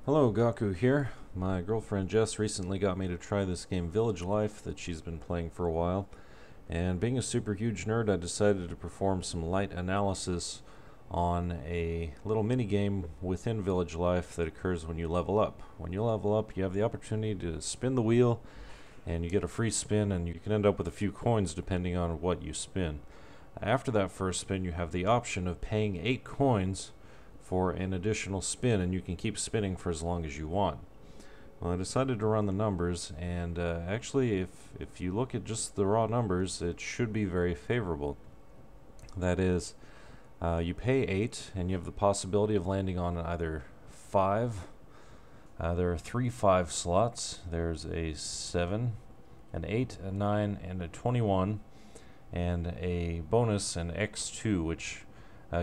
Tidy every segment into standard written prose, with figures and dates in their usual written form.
Hello, Gaku here. My girlfriend Jess recently got me to try this game Village Life that she's been playing for a while, and being a super huge nerd, I decided to perform some light analysis on a little mini game within Village Life that occurs when you level up. When you level up, you have the opportunity to spin the wheel, and you get a free spin, and you can end up with a few coins depending on what you spin. After that first spin, you have the option of paying 8 coins for an additional spin, and you can keep spinning for as long as you want. Well, I decided to run the numbers, and actually if you look at just the raw numbers, it should be very favorable. That is, you pay 8 and you have the possibility of landing on either 5. There are 3 5 slots. There's a 7, an 8, a 9, and a 21, and a bonus, an X2, which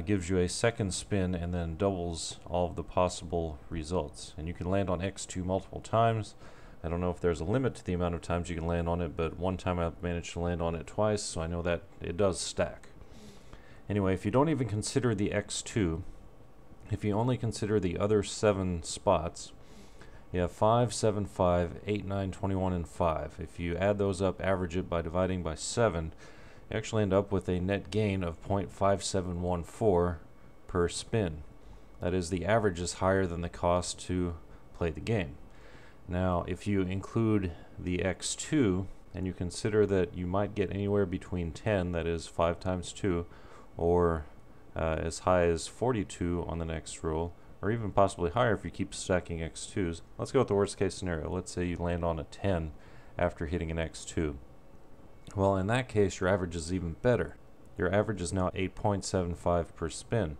gives you a second spin and then doubles all of the possible results. And you can land on X2 multiple times. I don't know if there's a limit to the amount of times you can land on it, but one time I've managed to land on it twice, so I know that it does stack. Anyway, if you don't even consider the X2, if you only consider the other 7 spots, you have 5, 7, 5, 8, 9, 21, and 5. If you add those up, average it by dividing by 7, you actually end up with a net gain of 0.5714 per spin. That is, the average is higher than the cost to play the game. Now, if you include the X2 and you consider that you might get anywhere between 10, that is 5 times 2, or as high as 42 on the next roll, or even possibly higher if you keep stacking X2s. Let's go with the worst case scenario. Let's say you land on a 10 after hitting an X2. Well, in that case, your average is even better. Your average is now 8.75 per spin.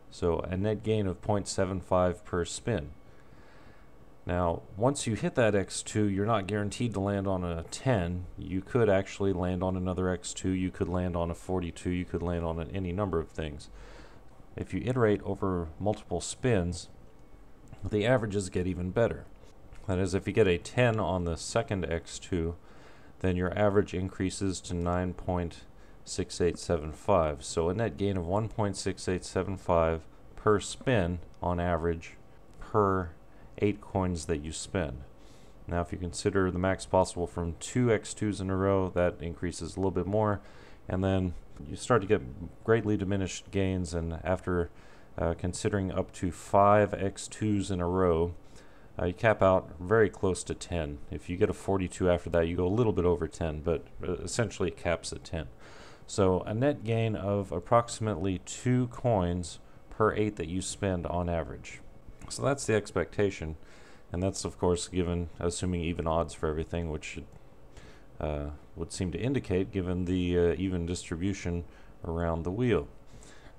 So a net gain of 0.75 per spin. Now, once you hit that X2, you're not guaranteed to land on a 10. You could actually land on another X2, you could land on a 42, you could land on any number of things. If you iterate over multiple spins, the averages get even better. That is, if you get a 10 on the second X2, then your average increases to 9.6875. So a net gain of 1.6875 per spin on average per 8 coins that you spend. Now, if you consider the max possible from 2 X2s in a row, that increases a little bit more, and then you start to get greatly diminished gains, and after considering up to 5 X2s in a row, you cap out very close to 10. If you get a 42 after that, you go a little bit over 10, but essentially it caps at 10. So a net gain of approximately 2 coins per 8 that you spend on average. So that's the expectation, and that's of course given assuming even odds for everything, which would seem to indicate given the even distribution around the wheel.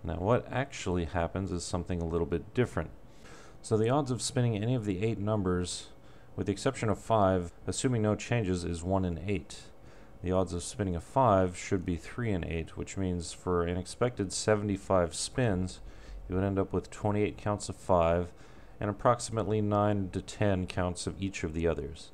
Now what actually happens is something a little bit different. So the odds of spinning any of the 8 numbers, with the exception of 5, assuming no changes, is 1 in 8. The odds of spinning a 5 should be 3 in 8, which means for an expected 75 spins, you would end up with 28 counts of 5 and approximately 9 to 10 counts of each of the others.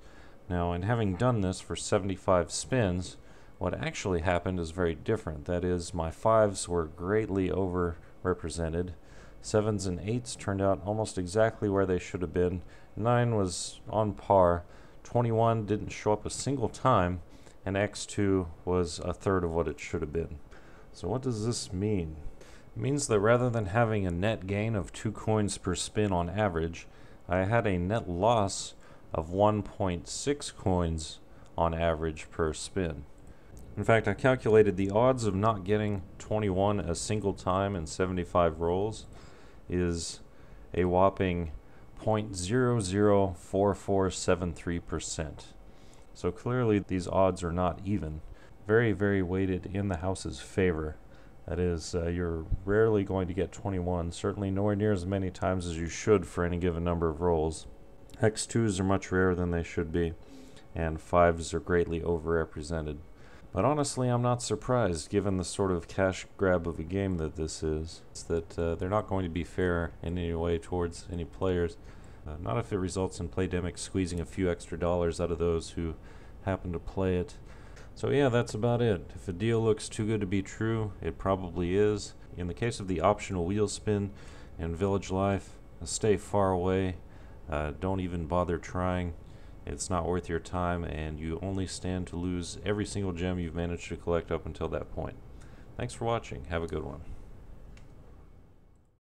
Now, in having done this for 75 spins, what actually happened is very different. That is, my 5s were greatly overrepresented. 7s and 8s turned out almost exactly where they should have been. 9 was on par. 21 didn't show up a single time, and X2 was a third of what it should have been. So what does this mean? It means that rather than having a net gain of 2 coins per spin on average, I had a net loss of 1.6 coins on average per spin. In fact, I calculated the odds of not getting 21 a single time in 75 rolls is a whopping 0.004473%. So clearly these odds are not even. Very, very weighted in the house's favor. That is, you're rarely going to get 21, certainly nowhere near as many times as you should for any given number of rolls. X2s are much rarer than they should be, and 5s are greatly overrepresented. But honestly, I'm not surprised, given the sort of cash grab of a game that this is. It's that they're not going to be fair in any way towards any players. Not if it results in Playdemic squeezing a few extra dollars out of those who happen to play it. So yeah, that's about it. If a deal looks too good to be true, it probably is. In the case of the optional wheel spin and Village Life, stay far away. Don't even bother trying. It's not worth your time, and you only stand to lose every single gem you've managed to collect up until that point. Thanks for watching. Have a good one.